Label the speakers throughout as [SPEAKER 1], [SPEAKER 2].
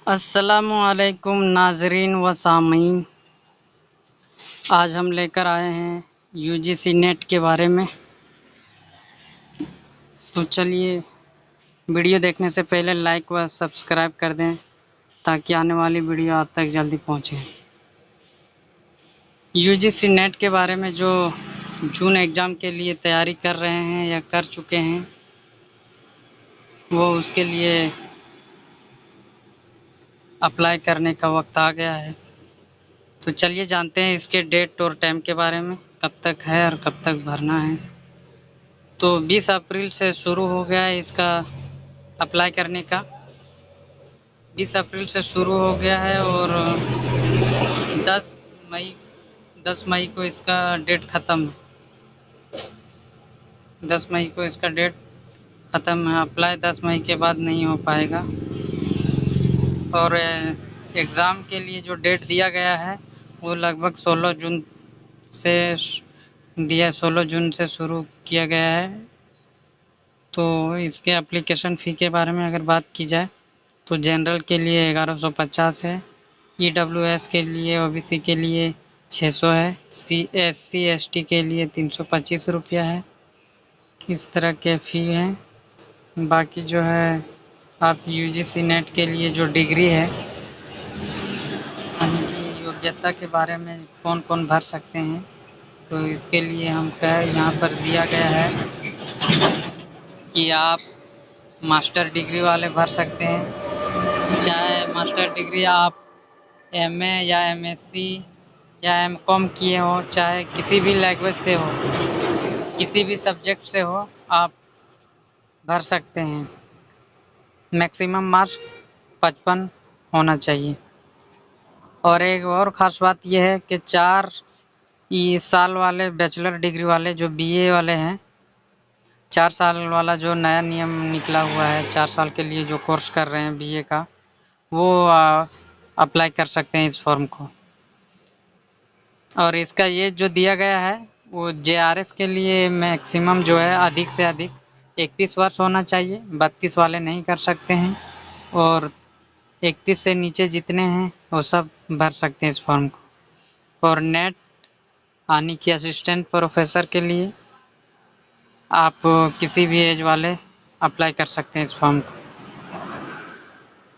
[SPEAKER 1] अस्सलामुअलैकुम नाज़रीन व सामीन। आज हम लेकर आए हैं यूजीसी नेट के बारे में। तो चलिए, वीडियो देखने से पहले लाइक व सब्सक्राइब कर दें ताकि आने वाली वीडियो आप तक जल्दी पहुंचे। यूजीसी नेट के बारे में जो जून एग्ज़ाम के लिए तैयारी कर रहे हैं या कर चुके हैं, वो उसके लिए अप्लाई करने का वक्त आ गया है। तो चलिए जानते हैं इसके डेट और टाइम के बारे में, कब तक है और कब तक भरना है। तो 20 अप्रैल से शुरू हो गया है इसका अप्लाई करने का। 20 अप्रैल से शुरू हो गया है और 10 मई 10 मई को इसका डेट ख़त्म है। 10 मई को इसका डेट ख़त्म है। अप्लाई 10 मई के बाद नहीं हो पाएगा। और एग्ज़ाम के लिए जो डेट दिया गया है वो लगभग 16 जून से 16 जून से शुरू किया गया है। तो इसके एप्लीकेशन फ़ी के बारे में अगर बात की जाए तो जनरल के लिए 1150 है, ईडब्ल्यूएस के लिए, ओबीसी के लिए 600 है, एससी एसटी के लिए 325 रुपया है। इस तरह के फ़ी हैं। बाकी जो है, आप यूजीसी नेट के लिए जो डिग्री है, यानी कि योग्यता के बारे में कौन कौन भर सकते हैं, तो इसके लिए हम यहाँ पर दिया गया है कि आप मास्टर डिग्री वाले भर सकते हैं। चाहे मास्टर डिग्री आप एमए या एमएससी या एमकॉम किए हो, चाहे किसी भी लैंग्वेज से हो, किसी भी सब्जेक्ट से हो, आप भर सकते हैं। मैक्सिमम मार्क्स 55 होना चाहिए। और एक और ख़ास बात यह है कि 4 साल वाले बैचलर डिग्री वाले जो बीए वाले हैं, 4 साल वाला जो नया नियम निकला हुआ है, 4 साल के लिए जो कोर्स कर रहे हैं बीए का, वो अप्लाई कर सकते हैं इस फॉर्म को। और इसका ये जो दिया गया है वो जेआरएफ के लिए मैक्सिमम जो है अधिक से अधिक 31 वर्ष होना चाहिए, 32 वाले नहीं कर सकते हैं। और 31 से नीचे जितने हैं वो सब भर सकते हैं इस फॉर्म को। और नेट यानी कि असिस्टेंट प्रोफेसर के लिए आप किसी भी एज वाले अप्लाई कर सकते हैं इस फॉर्म को।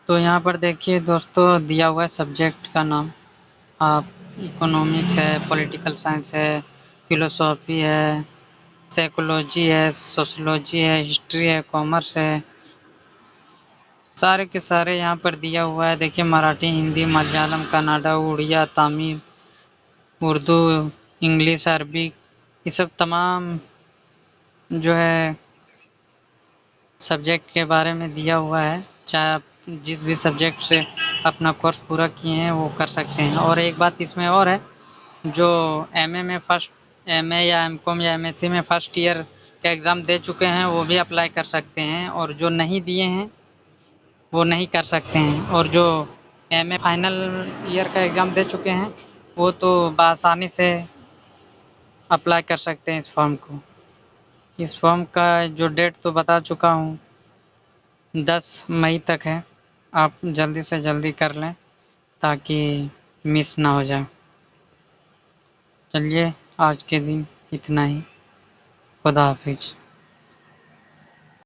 [SPEAKER 1] तो यहाँ पर देखिए दोस्तों, दिया हुआ है सब्जेक्ट का नाम। आप इकोनॉमिक्स है, पॉलिटिकल साइंस है, फिलोसॉफी है, साइकोलॉजी है, सोशलॉजी है, हिस्ट्री है, कॉमर्स है, सारे के सारे यहाँ पर दिया हुआ है। देखिए, मराठी, हिंदी, मलयालम, कन्नड़ा, उड़िया, तमिल, उर्दू, इंग्लिश, अरबी, ये सब तमाम जो है सब्जेक्ट के बारे में दिया हुआ है। चाहे आप जिस भी सब्जेक्ट से अपना कोर्स पूरा किए हैं वो कर सकते हैं। और एक बात इसमें और है, जो एमए में फर्स्ट एमए या एमकॉम या एमएससी में फर्स्ट ईयर का एग्ज़ाम दे चुके हैं वो भी अप्लाई कर सकते हैं, और जो नहीं दिए हैं वो नहीं कर सकते हैं। और जो एमए फाइनल ईयर का एग्ज़ाम दे चुके हैं वो तो बआसानी से अप्लाई कर सकते हैं इस फॉर्म को। इस फॉर्म का जो डेट तो बता चुका हूँ, 10 मई तक है। आप जल्दी से जल्दी कर लें ताकि मिस ना हो जाए। चलिए, आज के दिन इतना ही। खुदा हाफिज।